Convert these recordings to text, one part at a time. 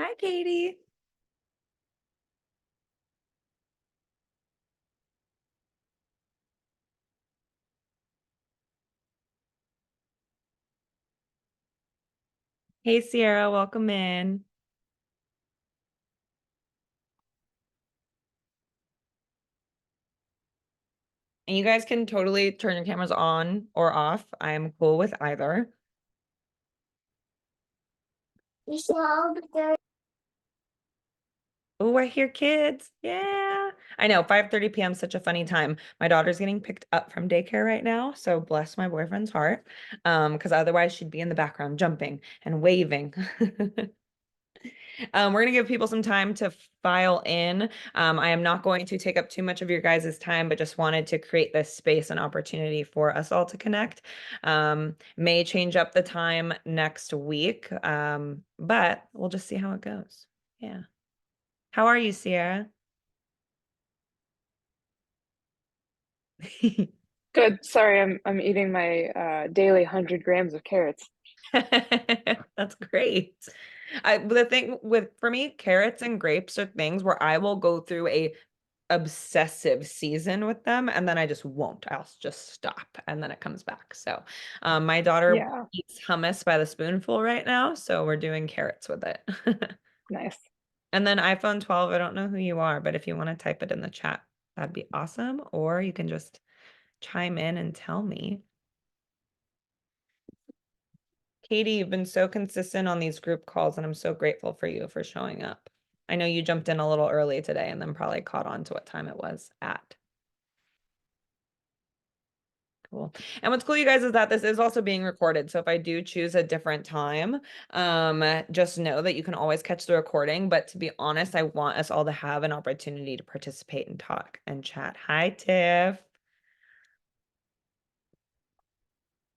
Hi, Katie. Hey, Sierra, welcome in. And you guys can totally turn your cameras on or off. I'm cool with either. Oh, I hear kids. Yeah. I know 5:30 p.m. is such a funny time. My daughter's getting picked up from daycare right now, so bless my boyfriend's heart. Because otherwise she'd be in the background jumping and waving. We're going to give people some time to file in. I am not going to take up too much of your guys' time, but just wanted to create this space and opportunity for us all to connect. May change up the time next week, but we'll just see how it goes. Yeah. How are you, Sierra? Good. Sorry, I'm eating my daily 100 grams of carrots. That's great. The thing with for me, carrots and grapes are things where I will go through a obsessive season with them and then I just won't. I'll just stop and then it comes back. So my daughter Yeah, eats hummus by the spoonful right now, so we're doing carrots with it. nice. And then iPhone 12, I don't know who you are, but if you want to type it in the chat, that'd be awesome. Or you can just chime in and tell me. Katie, you've been so consistent on these group calls, and I'm so grateful for you for showing up. I know you jumped in a little early today and then probably caught on to what time it was at. Cool. And what's cool, you guys, is that this is also being recorded. So if I do choose a different time, just know that you can always catch the recording. But to be honest, I want us all to have an opportunity to participate and talk and chat. Hi, Tiff.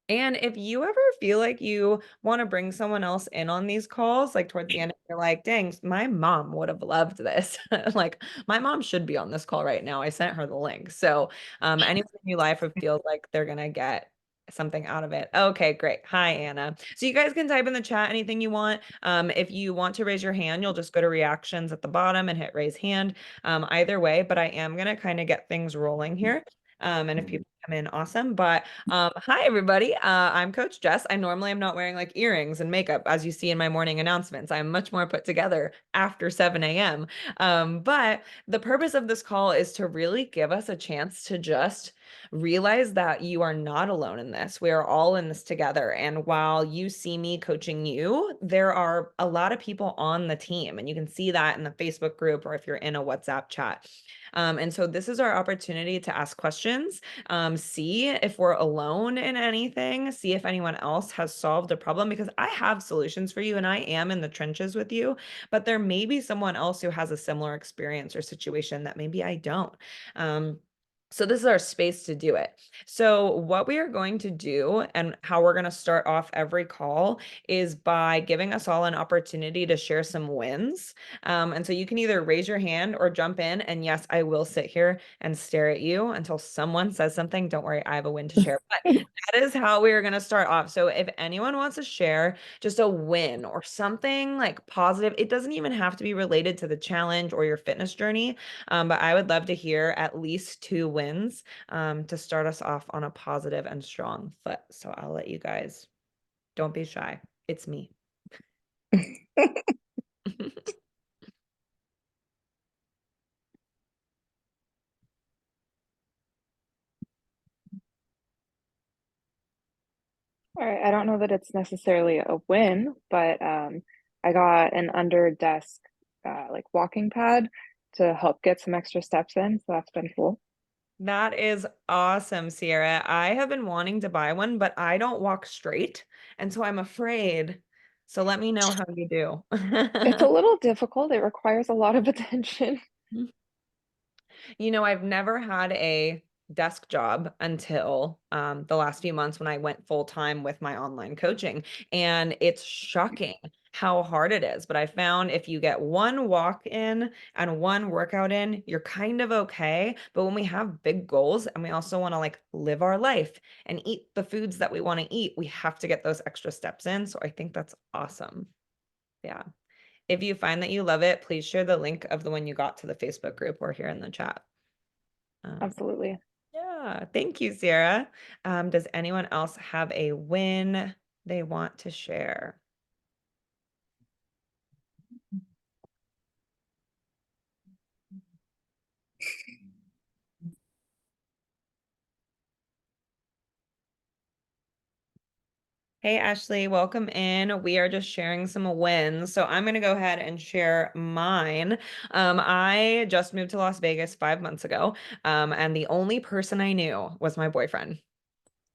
And if you ever feel like you want to bring someone else in on these calls, like towards the end, you're like, dang, my mom would have loved this. Like, my mom should be on this call right now. I sent her the link. So, anyone in your life who feels like they're going to get something out of it. Okay, great. Hi, Anna. So, you guys can type in the chat anything you want. If you want to raise your hand, you'll just go to reactions at the bottom and hit raise hand. Either way, but I am going to kind of get things rolling here. And if people come in, awesome. But hi, everybody. I'm Coach Jess. I normally am not wearing like earrings and makeup, as you see in my morning announcements. I'm much more put together after 7 a.m. But the purpose of this call is to really give us a chance to just realize that you are not alone in this. We are all in this together. And while you see me coaching you, there are a lot of people on the team. And you can see that in the Facebook group or if you're in a WhatsApp chat. And so this is our opportunity to ask questions, see if we're alone in anything, see if anyone else has solved a problem, because I have solutions for you and I am in the trenches with you, but there may be someone else who has a similar experience or situation that maybe I don't. So this is our space to do it. So what we are going to do and how we're going to start off every call is by giving us all an opportunity to share some wins. And so you can either raise your hand or jump in. And yes, I will sit here and stare at you until someone says something. Don't worry, I have a win to share. But that is how we are going to start off. So if anyone wants to share just a win or something like positive, it doesn't even have to be related to the challenge or your fitness journey. But I would love to hear at least two wins to start us off on a positive and strong foot. So I'll let you guys, don't be shy. It's me. All right, I don't know that it's necessarily a win, but I got an under desk like walking pad to help get some extra steps in, so that's been cool. That is awesome, Sierra. I have been wanting to buy one, but I don't walk straight. And so I'm afraid. So let me know how you do. It's a little difficult. It requires a lot of attention. You know, I've never had a desk job until the last few months when I went full time with my online coaching. And it's shocking how hard it is. But I found if you get one walk in and one workout in, you're kind of okay. But when we have big goals and we also want to like live our life and eat the foods that we want to eat, we have to get those extra steps in. So I think that's awesome. Yeah. If you find that you love it, please share the link of the one you got to the Facebook group or here in the chat. Um, Absolutely. yeah, thank you, Sarah. Does anyone else have a win they want to share? Hey, Ashley, welcome in. We are just sharing some wins. So I'm going to go ahead and share mine. I just moved to Las Vegas 5 months ago, and the only person I knew was my boyfriend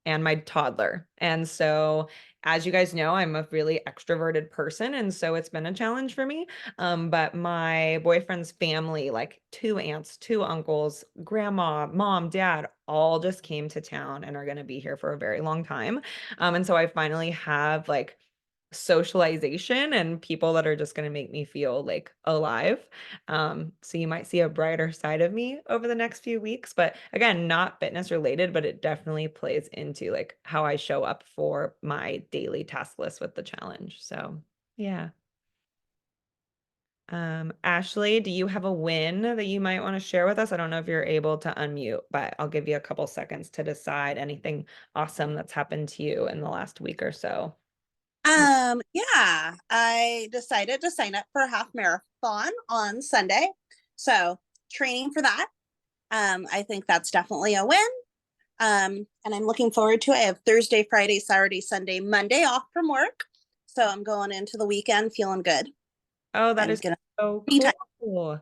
and my toddler. And so, as you guys know, I'm a really extroverted person. And so it's been a challenge for me. But my boyfriend's family, like two aunts, two uncles, grandma, mom, dad, all just came to town and are going to be here for a very long time. And so I finally have like socialization and people that are just going to make me feel like alive. So you might see a brighter side of me over the next few weeks, but again, not fitness related, but it definitely plays into like how I show up for my daily task list with the challenge. So yeah. Ashley, do you have a win that you might want to share with us? I don't know if you're able to unmute, but I'll give you a couple seconds to decide anything awesome that's happened to you in the last week or so. Yeah, I decided to sign up for a half marathon on Sunday. So training for that. I think that's definitely a win. And I'm looking forward to it. I have Thursday, Friday, Saturday, Sunday, Monday off from work. So I'm going into the weekend feeling good Oh, that and is gonna so be tired. cool.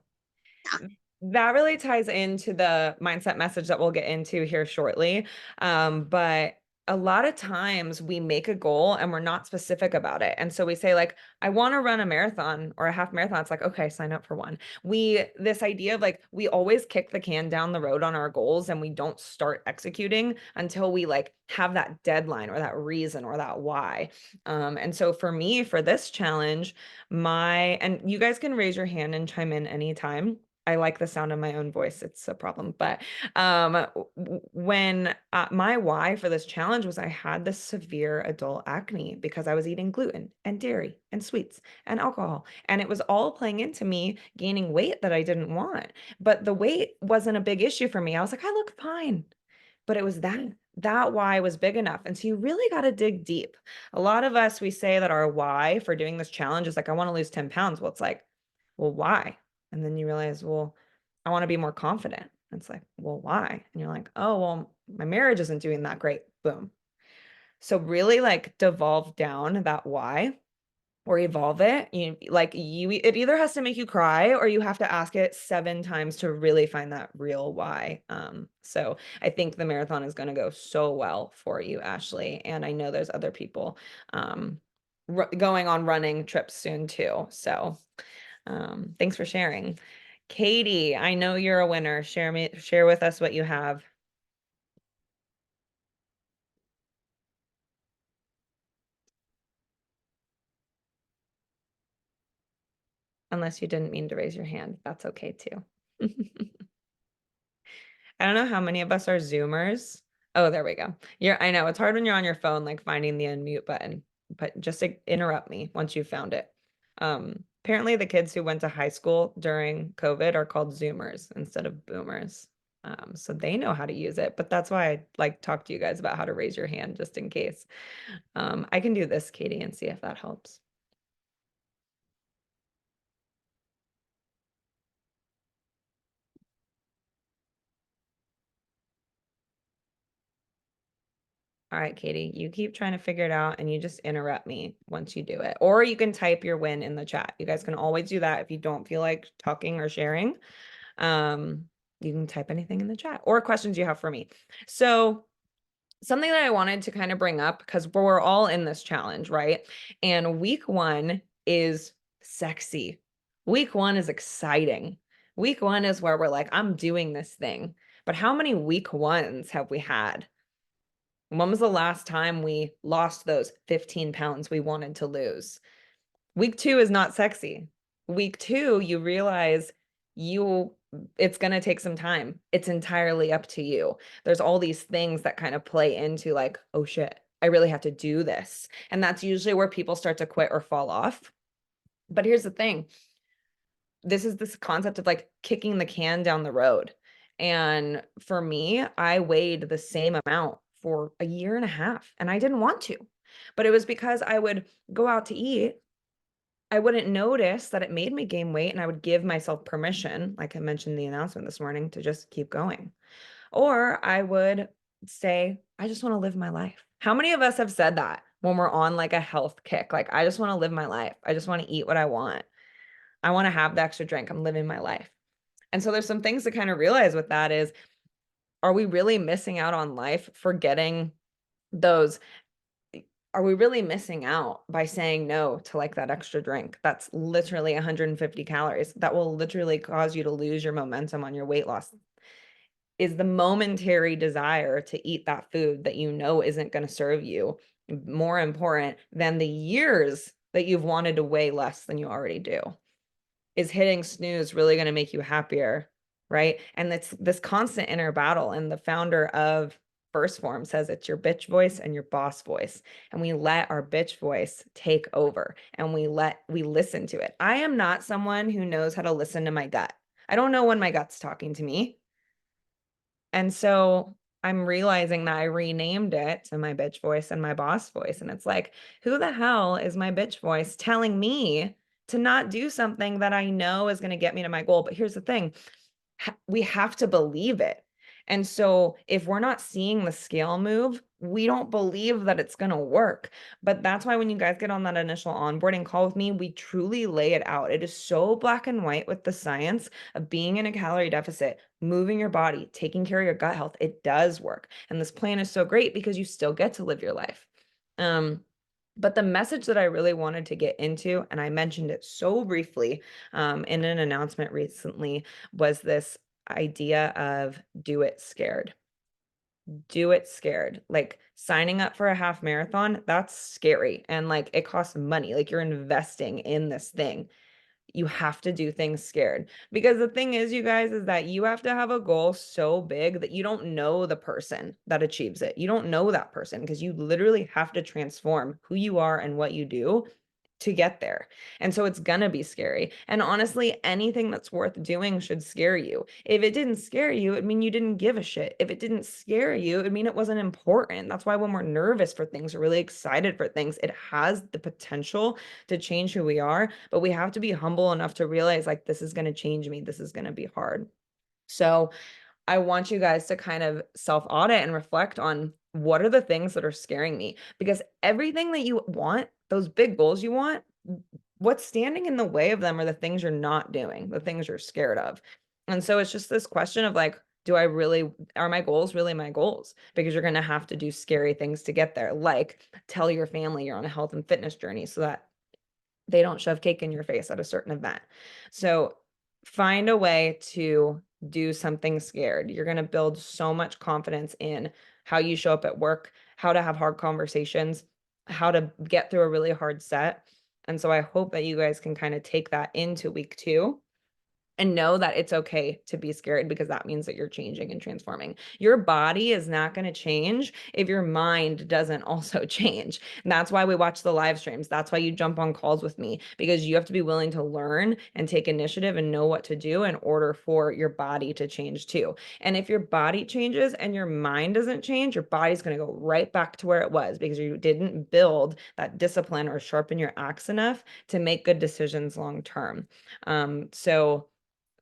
That really ties into the mindset message that we'll get into here shortly. But a lot of times we make a goal and we're not specific about it. And so we say, like, I want to run a marathon or a half marathon. It's like, okay, sign up for one. This idea of like, we always kick the can down the road on our goals and we don't start executing until we like have that deadline or that reason or that why. And so for me, for this challenge, and you guys can raise your hand and chime in anytime. I like the sound of my own voice. It's a problem. But when my why for this challenge was I had this severe adult acne because I was eating gluten and dairy and sweets and alcohol. And it was all playing into me gaining weight that I didn't want. But the weight wasn't a big issue for me. I was like, I look fine. But it was that why was big enough. And so you really got to dig deep. A lot of us, we say that our why for doing this challenge is like, I want to lose 10 pounds. Well, it's like, well, why? And then you realize, well, I want to be more confident. And it's like, well, why? And you're like, oh, well, my marriage isn't doing that great. Boom. So really like devolve down that why or evolve it. It either has to make you cry or you have to ask it 7 times to really find that real why. So I think the marathon is going to go so well for you, Ashley. And I know there's other people going on running trips soon too. So thanks for sharing. Katie, I know you're a winner. Share with us what you have. Unless you didn't mean to raise your hand, that's okay too. I don't know how many of us are Zoomers. Oh, there we go. I know it's hard when you're on your phone, like finding the unmute button, but just interrupt me once you found it. Apparently the kids who went to high school during COVID are called Zoomers instead of boomers. So they know how to use it, but that's why I like talk to you guys about how to raise your hand just in case. I can do this, Katie, and see if that helps. All right, Katie, you keep trying to figure it out and you just interrupt me once you do it. Or you can type your win in the chat. You guys can always do that if you don't feel like talking or sharing. Um, you can type anything in the chat or questions you have for me. So, something that I wanted to kind of bring up because we're all in this challenge, right? And week one is sexy. Week one is exciting. Week one is where we're like, I'm doing this thing. But how many week ones have we had? When was the last time we lost those 15 pounds we wanted to lose? Week two is not sexy. Week two, you realize you it's going to take some time. It's entirely up to you. There's all these things that kind of play into like, oh shit, I really have to do this. And that's usually where people start to quit or fall off. But here's the thing. This is this concept of like kicking the can down the road. And for me, I weighed the same amount for a year and a half and I didn't want to. But it was because I would go out to eat. I wouldn't notice that it made me gain weight and I would give myself permission, like I mentioned in the announcement this morning, to just keep going. Or I would say, I just want to live my life. How many of us have said that when we're on like a health kick? Like, I just want to live my life. I just want to eat what I want. I want to have the extra drink. I'm living my life. And so there's some things to kind of realize with that is, are we really missing out on life for getting those? Are we really missing out by saying no to like that extra drink? That's literally 150 calories. That will literally cause you to lose your momentum on your weight loss. Is the momentary desire to eat that food that you know isn't going to serve you more important than the years that you've wanted to weigh less than you already do? Is hitting snooze really going to make you happier? Right. And it's this constant inner battle. And the founder of First Form says it's your bitch voice and your boss voice. And we let our bitch voice take over and we listen to it. I am not someone who knows how to listen to my gut. I don't know when my gut's talking to me. And so I'm realizing that I renamed it to my bitch voice and my boss voice. And it's like, who the hell is my bitch voice telling me to not do something that I know is going to get me to my goal? But here's the thing, we have to believe it. And so if we're not seeing the scale move, we don't believe that it's going to work. But that's why when you guys get on that initial onboarding call with me, we truly lay it out. It is so black and white with the science of being in a calorie deficit, moving your body, taking care of your gut health. It does work. And this plan is so great because you still get to live your life. But the message that I really wanted to get into, and I mentioned it so briefly in an announcement recently, was this idea of do it scared. Do it scared. Like signing up for a half marathon, that's scary. And like it costs money. Like you're investing in this thing. You have to do things scared. Because the thing is, you guys, is that you have to have a goal so big that you don't know the person that achieves it. You don't know that person because you literally have to transform who you are and what you do to get there. And so it's gonna be scary. And honestly, anything that's worth doing should scare you. If it didn't scare you, it mean you didn't give a shit. If it didn't scare you, it mean it wasn't important. That's why when we're nervous for things, we're really excited for things, it has the potential to change who we are, but we have to be humble enough to realize like this is gonna change me. This is gonna be hard. So I want you guys to kind of self-audit and reflect on what are the things that are scaring me? Because everything that you want, those big goals you want, what's standing in the way of them are the things you're not doing, the things you're scared of. And so it's just this question of like, are my goals really my goals? Because you're going to have to do scary things to get there. Like tell your family you're on a health and fitness journey so that they don't shove cake in your face at a certain event. So find a way to do something scared. You're going to build so much confidence in how you show up at work, how to have hard conversations, how to get through a really hard set. And so I hope that you guys can kind of take that into week 2 and know that it's okay to be scared because that means that you're changing and transforming. Your body is not going to change if your mind doesn't also change. And that's why we watch the live streams. That's why you jump on calls with me because you have to be willing to learn and take initiative and know what to do in order for your body to change too. And if your body changes and your mind doesn't change, your body's going to go right back to where it was because you didn't build that discipline or sharpen your axe enough to make good decisions long term. So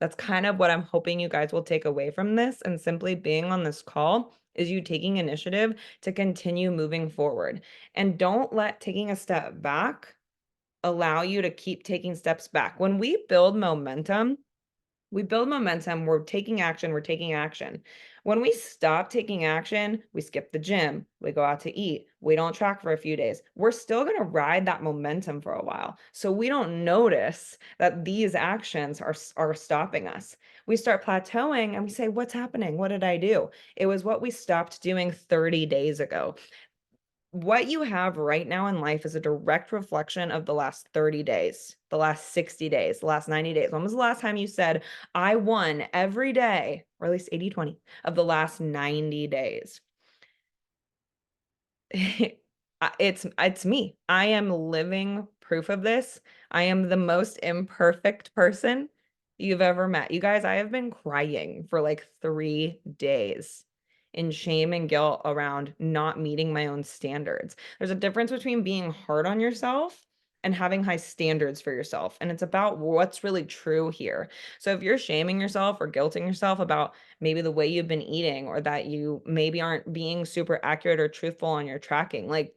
that's kind of what I'm hoping you guys will take away from this. And simply being on this call is you taking initiative to continue moving forward. And don't let taking a step back allow you to keep taking steps back. When we build momentum, we're taking action, we're taking action. When we stop taking action, we skip the gym, we go out to eat, we don't track for a few days. We're still going to ride that momentum for a while. So we don't notice that these actions are stopping us. We start plateauing and we say, what's happening? What did I do? It was what we stopped doing 30 days ago. What you have right now in life is a direct reflection of the last 30 days, the last 60 days, the last 90 days. When was the last time you said, I won every day, or at least 80-20 of the last 90 days? It's me. I am living proof of this. I am the most imperfect person you've ever met. You guys, I have been crying for like 3 days in shame and guilt around not meeting my own standards. There's a difference between being hard on yourself and having high standards for yourself. And it's about what's really true here. So if you're shaming yourself or guilting yourself about maybe the way you've been eating or that you maybe aren't being super accurate or truthful on your tracking, like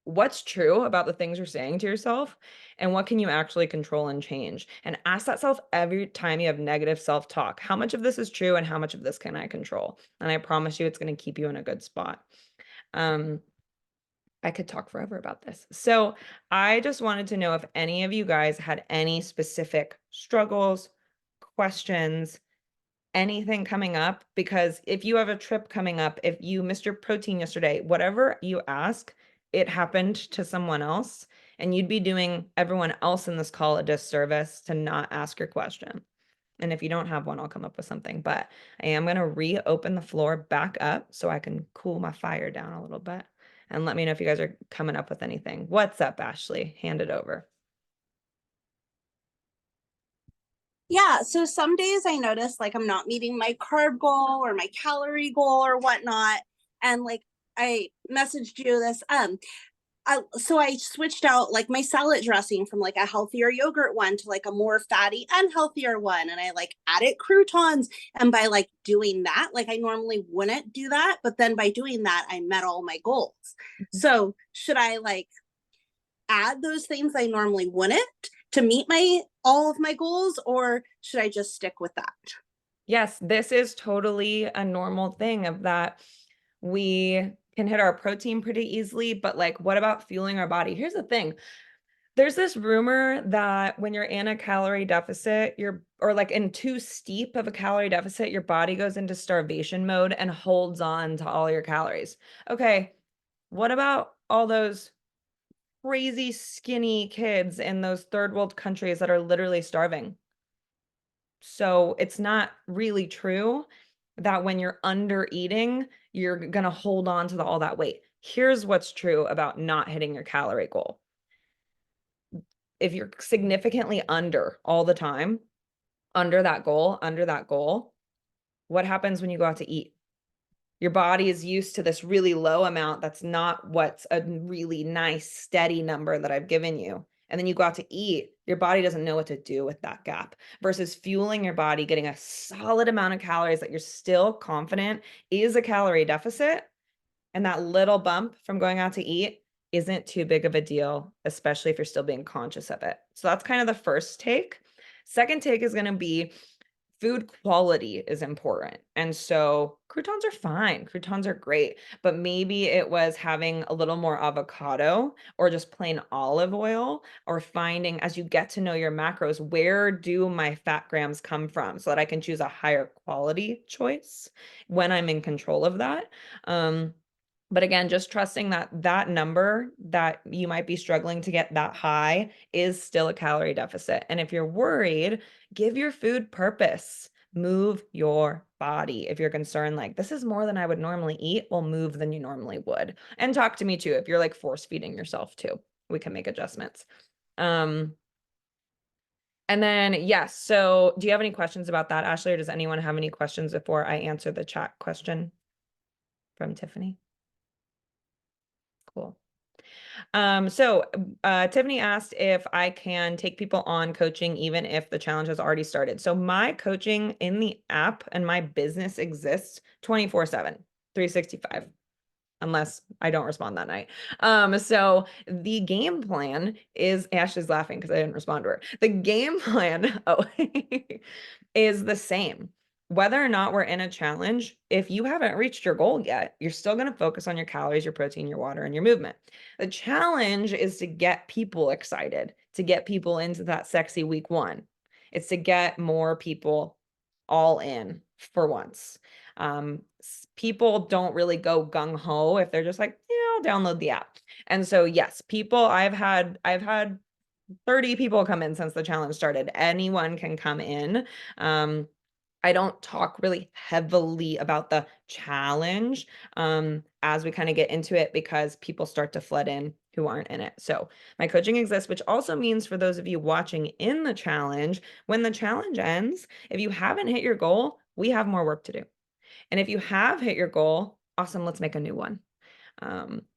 what's true about the things you're saying to yourself and what can you actually control and change? And ask that self every time you have negative self-talk. How much of this is true and how much of this can I control? And I promise you it's going to keep you in a good spot. Um, I could talk forever about this. So I just wanted to know if any of you guys had any specific struggles, questions, anything coming up, because if you have a trip coming up, if you missed your protein yesterday, whatever you ask, it happened to someone else, and you'd be doing everyone else in this call a disservice to not ask your question. And if you don't have one, I'll come up with something, but I am going to reopen the floor back up so I can cool my fire down a little bit. And let me know if you guys are coming up with anything. What's up, Ashley? Hand it over. Yeah, so some days I notice like I'm not meeting my carb goal or my calorie goal or whatnot. And like I messaged you this, so I switched out like my salad dressing from like a healthier yogurt one to like a more fatty and healthier one. And I like added croutons. And by like doing that, like I normally wouldn't do that. But then by doing that, I met all my goals. So should I like add those things I normally wouldn't to meet my all of my goals, or should I just stick with that? Yes, this is totally a normal thing of that we can hit our protein pretty easily, but like what about fueling our body? Here's the thing. There's this rumor that when you're in a calorie deficit, or like in too steep of a calorie deficit, your body goes into starvation mode and holds on to all your calories. Okay, what about all those crazy skinny kids in those third world countries that are literally starving? So it's not really true that when you're under eating, you're going to hold on to all that weight. Here's what's true about not hitting your calorie goal. If you're significantly under all the time, under that goal, what happens when you go out to eat? Your body is used to this really low amount. That's not what's a really nice, steady number that I've given you. And then you go out to eat, your body doesn't know what to do with that gap versus fueling your body, getting a solid amount of calories that you're still confident is a calorie deficit. And that little bump from going out to eat isn't too big of a deal, especially if you're still being conscious of it. So that's kind of the first take. Second take is going to be food quality is important. And so croutons are fine. Croutons are great, but maybe it was having a little more avocado or just plain olive oil, or finding as you get to know your macros, where do my fat grams come from so that I can choose a higher quality choice when I'm in control of that. But again, just trusting that that number that you might be struggling to get that high is still a calorie deficit. And if you're worried, give your food purpose. Move your body. If you're concerned, like, this is more than I would normally eat, well, move than you normally would. And talk to me too. If you're like force feeding yourself too, we can make adjustments. And then, yes. So do you have any questions about that, Ashley, or does anyone have any questions before I answer the chat question from Tiffany? Cool. So Tiffany asked if I can take people on coaching even if the challenge has already started. So my coaching in the app and my business exists 24/7, 365, unless I don't respond that night. So the game plan is, Ashley's laughing because I didn't respond to her. The game plan, is the same. Whether or not we're in a challenge, if you haven't reached your goal yet, you're still going to focus on your calories, your protein, your water, and your movement. The challenge is to get people excited, to get people into that sexy week one. It's to get more people all in for once. People don't really go gung ho if they're just like, yeah, I'll download the app. And so, yes, people, I've had 30 people come in since the challenge started. Anyone can come in. I don't talk really heavily about the challenge as we kind of get into it because people start to flood in who aren't in it. So my coaching exists, which also means for those of you watching in the challenge, when the challenge ends, if you haven't hit your goal, we have more work to do. And if you have hit your goal, awesome, let's make a new one.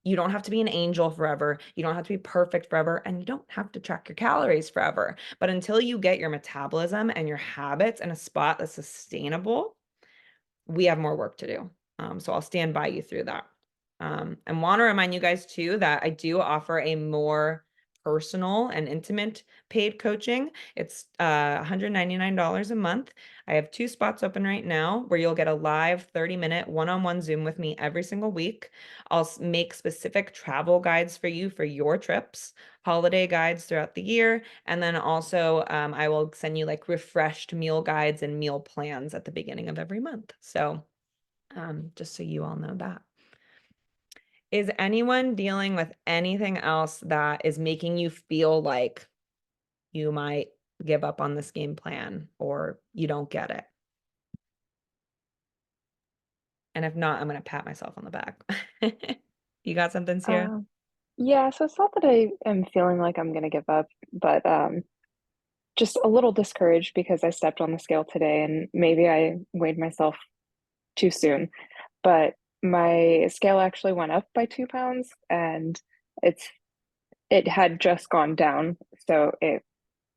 You don't have to be an angel forever. You don't have to be perfect forever. And you don't have to track your calories forever. But until you get your metabolism and your habits in a spot that's sustainable, we have more work to do. So I'll stand by you through that. And want to remind you guys too that I do offer a more personal and intimate paid coaching. It's $199 a month. I have 2 spots open right now where you'll get a live 30-minute one-on-one Zoom with me every single week. I'll make specific travel guides for you for your trips, holiday guides throughout the year, and then also I will send you like refreshed meal guides and meal plans at the beginning of every month. So just so you all know that. Is anyone dealing with anything else that is making you feel like you might give up on this game plan or you don't get it? And if not, I'm going to pat myself on the back. You got something, Sierra? Um, yeah, so it's not that I am feeling like I'm gonna give up, but just a little discouraged because I stepped on the scale today and maybe I weighed myself too soon. But my scale actually went up by 2 pounds and it's it had just gone down, so it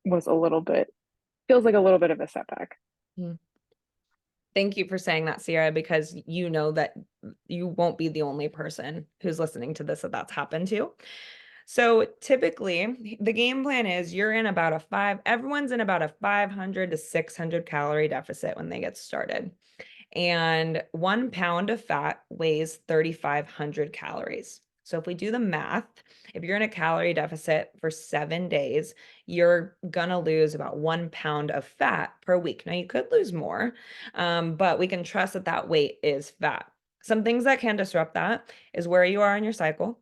was a little bit feels like a little bit of a setback. Mm. Thank you for saying that, Sierra, because you know that you won't be the only person who's listening to this that that's happened to. So typically, the game plan is everyone's in about a 500 to 600 calorie deficit when they get started. And 1 pound of fat weighs 3,500 calories. So if we do the math, if you're in a calorie deficit for 7 days, you're gonna lose about 1 pound of fat per week. Now you could lose more, but we can trust that that weight is fat. Some things that can disrupt that is where you are in your cycle.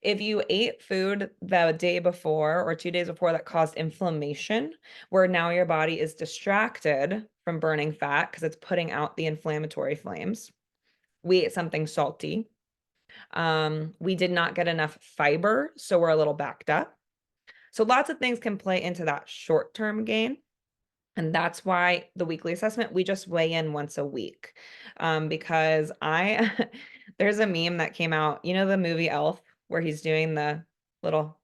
If you ate food the day before or 2 days before that caused inflammation, where now your body is distracted from burning fat because it's putting out the inflammatory flames. We ate something salty. We did not get enough fiber, so we're a little backed up. So lots of things can play into that short-term gain. And that's why the weekly assessment, we just weigh in once a week. Because there's a meme that came out, you know, the movie Elf, where he's doing the little,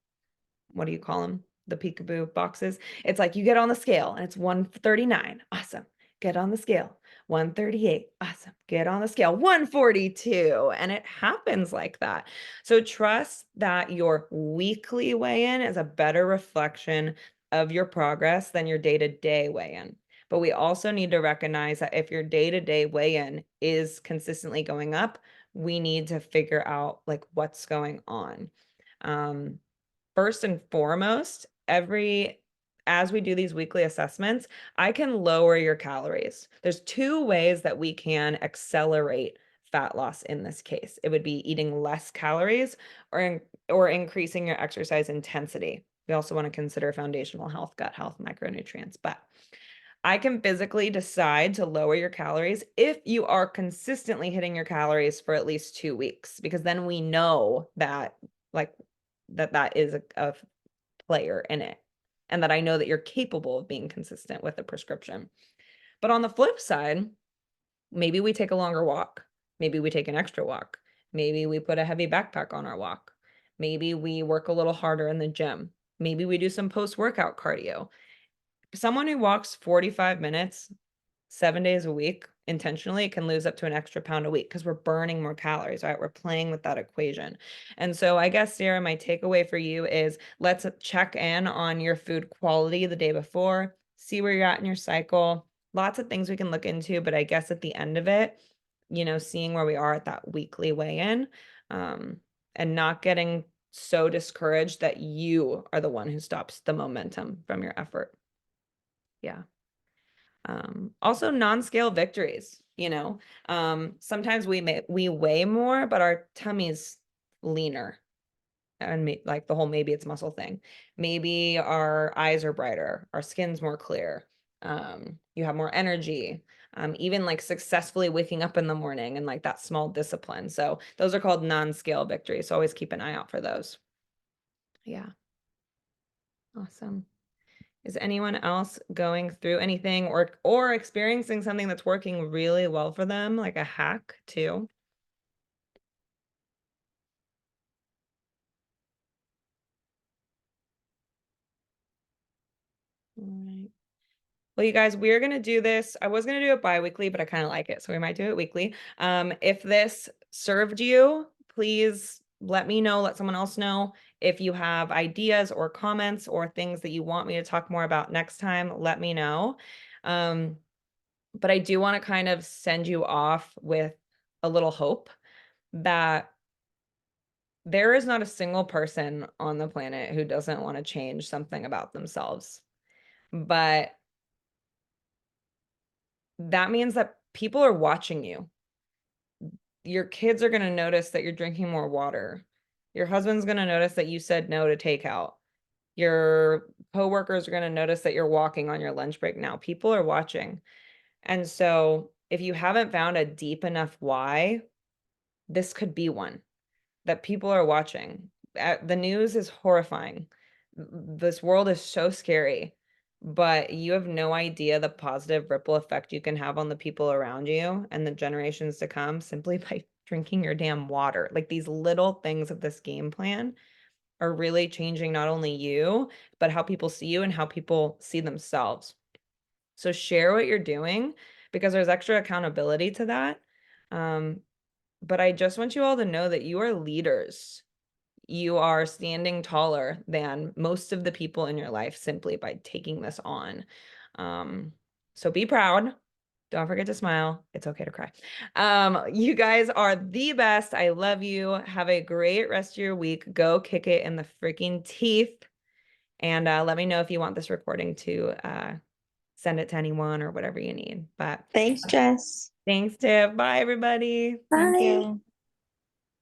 what do you call them? The peekaboo boxes. It's like you get on the scale and it's 139. Awesome. Get on the scale. 138. Awesome. Get on the scale. 142. And it happens like that. So trust that your weekly weigh in is a better reflection of your progress than your day-to-day weigh in. But we also need to recognize that if your day-to-day weigh in is consistently going up, we need to figure out like what's going on. First and foremost, as we do these weekly assessments, I can lower your calories. There's 2 ways that we can accelerate fat loss in this case. It would be eating less calories or increasing your exercise intensity. We also want to consider foundational health, gut health, micronutrients, but I can physically decide to lower your calories if you are consistently hitting your calories for at least 2 weeks, because then we know that like that is a player in it and that I know that you're capable of being consistent with the prescription. But on the flip side, maybe we take a longer walk. Maybe we take an extra walk. Maybe we put a heavy backpack on our walk. Maybe we work a little harder in the gym. Maybe we do some post-workout cardio. Someone who walks 45 minutes 7 days a week intentionally can lose up to an extra pound a week because we're burning more calories, right? We're playing with that equation. And so I guess, Sarah, my takeaway for you is let's check in on your food quality the day before, see where you're at in your cycle. Lots of things we can look into, but I guess at the end of it, seeing where we are at that weekly weigh-in, and not getting so discouraged that you are the one who stops the momentum from your effort. Yeah. Also non-scale victories, sometimes we weigh more, but our tummy's leaner. And like the whole maybe it's muscle thing. Maybe our eyes are brighter, our skin's more clear. You have more energy. even like successfully waking up in the morning and like that small discipline. So those are called non-scale victories. So always keep an eye out for those. Yeah. Awesome. Is anyone else going through anything or experiencing something that's working really well for them, like a hack too? All right. Well, you guys, we're gonna do this. I was gonna do it bi-weekly, but I kind of like it, so we might do it weekly. If this served you, please let me know, let someone else know. If you have ideas or comments or things that you want me to talk more about next time, let me know. But I do want to kind of send you off with a little hope that there is not a single person on the planet who doesn't want to change something about themselves. But that means that people are watching you. Your kids are going to notice that you're drinking more water. Your husband's going to notice that you said no to takeout. Your coworkers are going to notice that you're walking on your lunch break now. People are watching. And so if you haven't found a deep enough why, this could be one that people are watching. The news is horrifying. This world is so scary, but you have no idea the positive ripple effect you can have on the people around you and the generations to come simply by drinking your damn water. Like these little things of this game plan are really changing not only you, but how people see you and how people see themselves. So share what you're doing because there's extra accountability to that. Um, but I just want you all to know that you are leaders. You are standing taller than most of the people in your life simply by taking this on. So be proud. Don't forget to smile. It's okay to cry. You guys are the best. I love you. Have a great rest of your week. Go kick it in the freaking teeth. And let me know if you want this recording to send it to anyone or whatever you need. But Thanks, Jess. thanks, Tiff. Bye, everybody. Thank Bye. you.